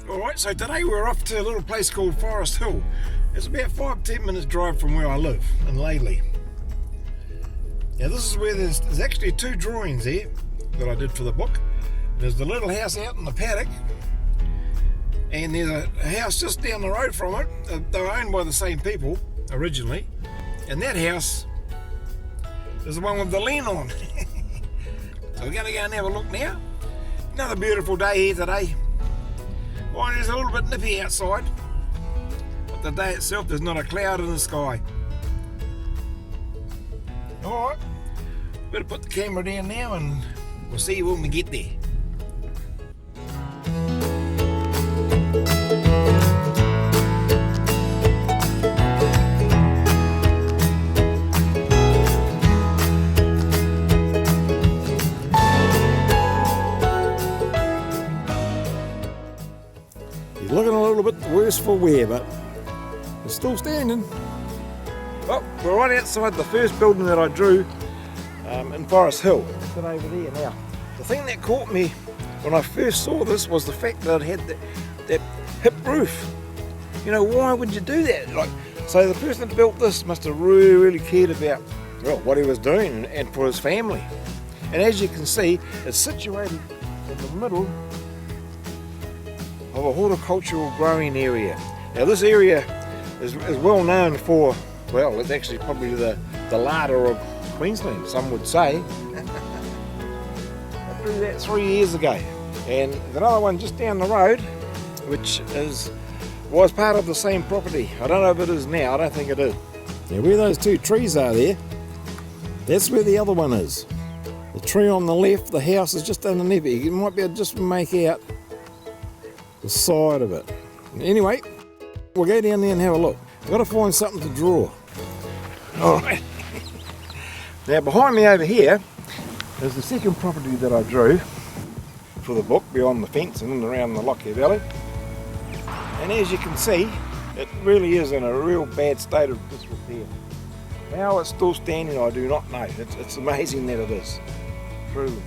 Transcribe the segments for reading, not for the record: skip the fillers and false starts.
Alright, so today we're off to a little place called Forest Hill. It's about 5-10 minutes drive from where I live in Layley. Now this is where there's actually 2 drawings here that I did for the book. There's the little house out in the paddock, and there's a house just down the road from it. They were owned by the same people originally, and that house is the one with the land on. So we're going to go and have a look now. Another beautiful day here today. Well, it's a little bit nippy outside, but the day itself there's not a cloud in the sky. Alright, better put the camera down now and we'll see you when we get there. Looking a little bit worse for wear, but it's still standing. Well, we're right outside the first building that I drew in Forest Hill. It's over there now. The thing that caught me when I first saw this was the fact that it had that hip roof. You know, why would you do that? So the person that built this must have really cared about, well, what he was doing and for his family. And as you can see, it's situated in the middle of a horticultural growing area. Now this area is well known for, well, it's actually probably the larder of Queensland, some would say. I drew that 3 years ago, and there's another one just down the road which was part of the same property. I don't know if it is now, I don't think it is. Now where those 2 trees are there, that's where the other one is. The tree on the left, the house is just underneath it. You might be able to just make out the side of it. Anyway, we'll go down there and have a look. I've got to find something to draw. Alright. Now behind me over here is the second property that I drew for the book, beyond the fence and around the Lockyer Valley. And as you can see, it really is in a real bad state of disrepair. How it's still standing, I do not know. It's amazing that it is. Truly.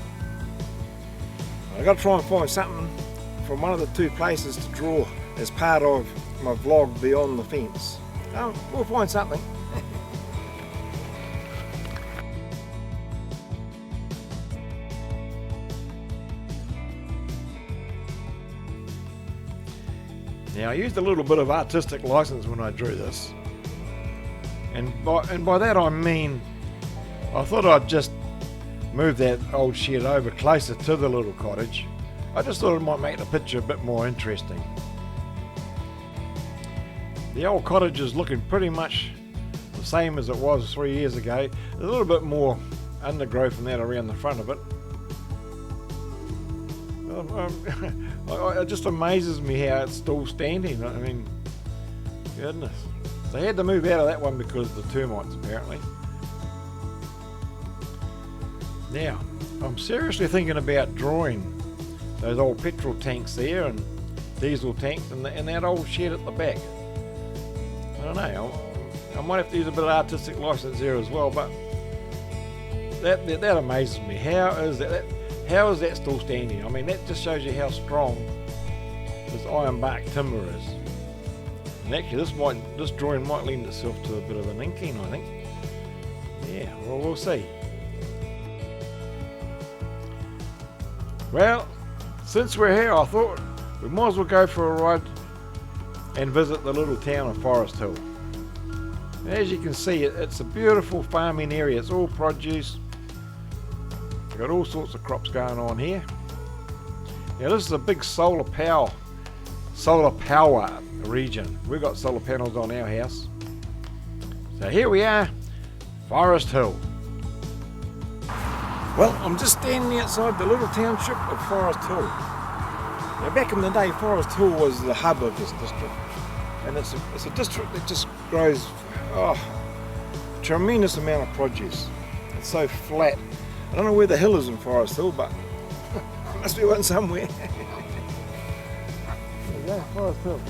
I've got to try and find something from one of the 2 places to draw as part of my vlog beyond the fence. We'll find something. Now I used a little bit of artistic license when I drew this, and by that I mean I thought I'd just move that old shed over closer to the little cottage. I just thought it might make the picture a bit more interesting. The old cottage is looking pretty much the same as it was 3 years ago. There's a little bit more undergrowth and that around the front of it. It just amazes me how it's still standing. I mean, goodness. They had to move out of that one because of the termites apparently. Now, I'm seriously thinking about drawing those old petrol tanks there and diesel tanks and that old shed at the back. I don't know, I might have to use a bit of artistic license there as well, but that amazes me. How is that still standing? I mean, that just shows you how strong this embark timber is. And actually this drawing might lend itself to a bit of an inking, I think. Yeah, well, we'll see. Well, since we're here, I thought we might as well go for a ride and visit the little town of Forest Hill. As you can see, it's a beautiful farming area. It's all produce. We've got all sorts of crops going on here. Now this is a big solar power region. We've got solar panels on our house. So here we are, Forest Hill. Well, I'm just standing outside the little township of Forest Hill. Now back in the day, Forest Hill was the hub of this district, and it's a district that just grows a tremendous amount of produce. It's so flat. I don't know where the hill is in Forest Hill, but there must be one somewhere. There we go, Forest Hill.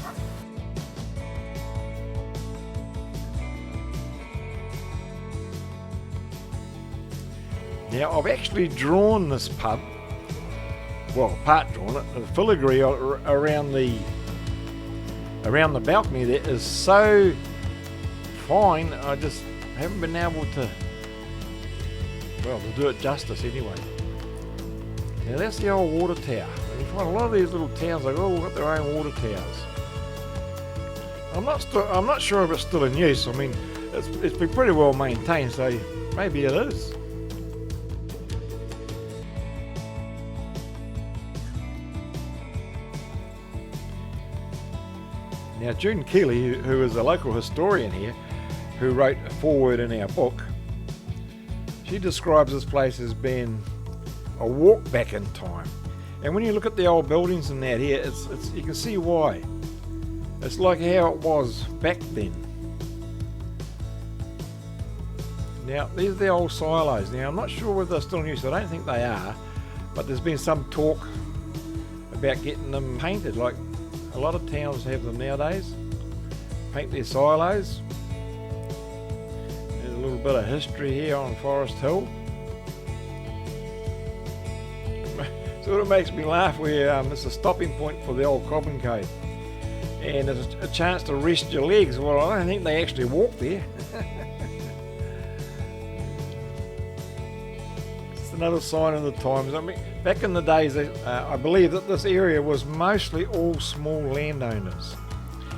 Now I've actually drawn this pub, well, part drawn it, a filigree around the around the balcony there is so fine, I just haven't been able to, well, to do it justice anyway. Now that's the old water tower. And you find a lot of these little towns, they've all got their own water towers. I'm not sure if it's still in use. I mean, it's been pretty well maintained, so maybe it is. Now, June Keeley, who is a local historian here, who wrote a foreword in our book, she describes this place as being a walk back in time. And when you look at the old buildings and that here, you can see why. It's like how it was back then. Now, these are the old silos. Now, I'm not sure whether they're still in use. I don't think they are, but there's been some talk about getting them painted, like a lot of towns have them nowadays. Paint their silos. There's a little bit of history here on Forest Hill. Sort of makes me laugh where it's a stopping point for the old Cobbin Cove. And there's a chance to rest your legs. Well, I don't think they actually walk there. It's another sign of the times. I mean, back in the days, I believe that this area was mostly all small landowners,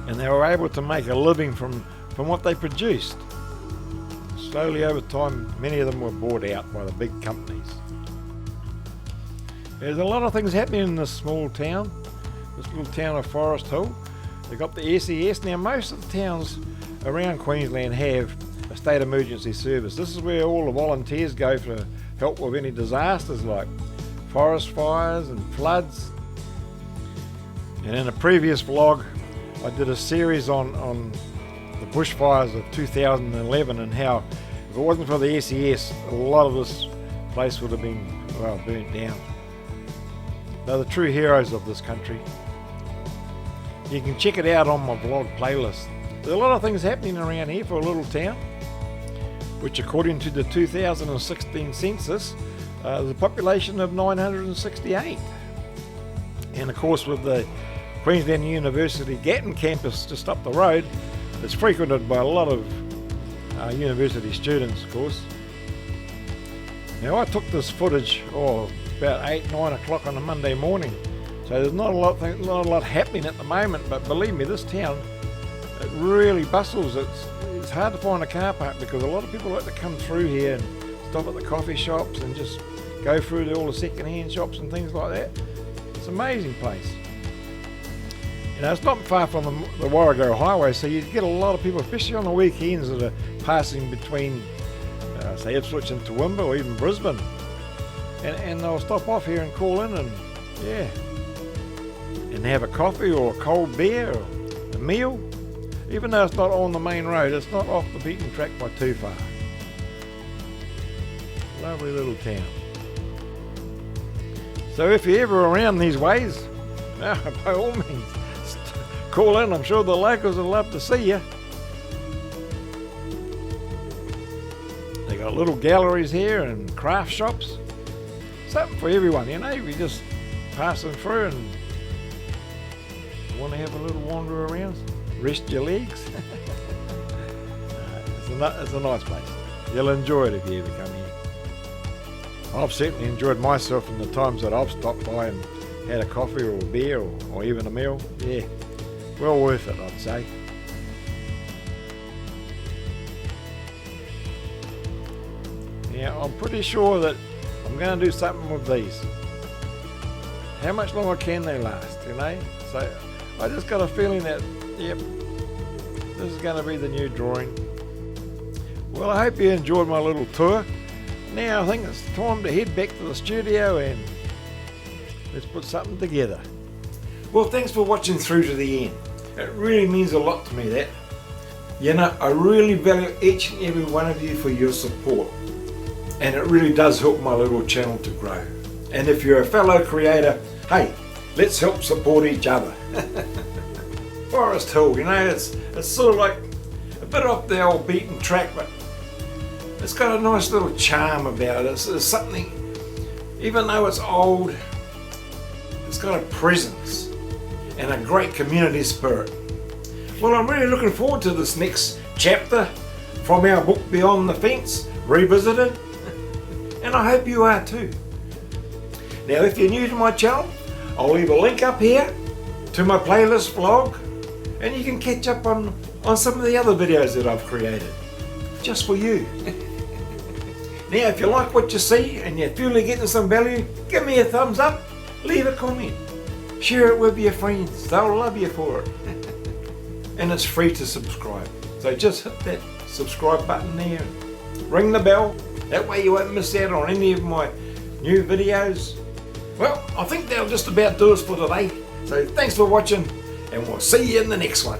and they were able to make a living from what they produced. Slowly over time, many of them were bought out by the big companies. There's a lot of things happening in this small town, this little town of Forest Hill. They've got the SES. Now, most of the towns around Queensland have a state emergency service. This is where all the volunteers go for help with any disasters like forest fires and floods. And in a previous vlog, I did a series on the bushfires of 2011 and how, if it wasn't for the SES, a lot of this place would have been, well, burnt down. They're the true heroes of this country. You can check it out on my vlog playlist. There's a lot of things happening around here for a little town, which according to the 2016 census, there's a population of 968. And of course, with the Queensland University Gatton campus just up the road, it's frequented by a lot of university students, of course. Now, I took this footage about 8-9 o'clock on a Monday morning, so there's not a lot happening at the moment, but believe me, this town, it really bustles. It's hard to find a car park because a lot of people like to come through here and stop at the coffee shops and just go through to all the second-hand shops and things like that. It's an amazing place. You know, it's not far from the Warrego Highway, so you get a lot of people, especially on the weekends, that are passing between, say, Ipswich and Toowoomba or even Brisbane. And they'll stop off here and call in and, yeah, and have a coffee or a cold beer or a meal. Even though it's not on the main road, it's not off the beaten track by too far. Lovely little town. So if you're ever around these ways, by all means, call in. I'm sure the locals will love to see you. They got little galleries here and craft shops. Something for everyone, you know. If you're just passing through and want to have a little wander around, rest your legs. It's a nice place. You'll enjoy it if you ever come here. I've certainly enjoyed myself in the times that I've stopped by and had a coffee or a beer or even a meal. Yeah, well worth it, I'd say. Now, I'm pretty sure that I'm going to do something with these. How much longer can they last, you know? So I just got a feeling that, yep, this is going to be the new drawing. Well, I hope you enjoyed my little tour. Now I think it's time to head back to the studio and let's put something together. Well, thanks for watching through to the end. It really means a lot to me, that. You know, I really value each and every one of you for your support. And it really does help my little channel to grow. And if you're a fellow creator, hey, let's help support each other. Forest Hill, you know, it's sort of like a bit off the old beaten track, but it's got a nice little charm about it. It's something, even though it's old, it's got a presence and a great community spirit. Well, I'm really looking forward to this next chapter from our book Beyond the Fence, Revisited, and I hope you are too. Now, if you're new to my channel, I'll leave a link up here to my playlist vlog, and you can catch up on some of the other videos that I've created, just for you. Now, if you like what you see and you feel you're getting some value, give me a thumbs up, leave a comment, share it with your friends, they'll love you for it. And it's free to subscribe, so just hit that subscribe button there and ring the bell, that way you won't miss out on any of my new videos. Well, I think that'll just about do us for today, so thanks for watching and we'll see you in the next one.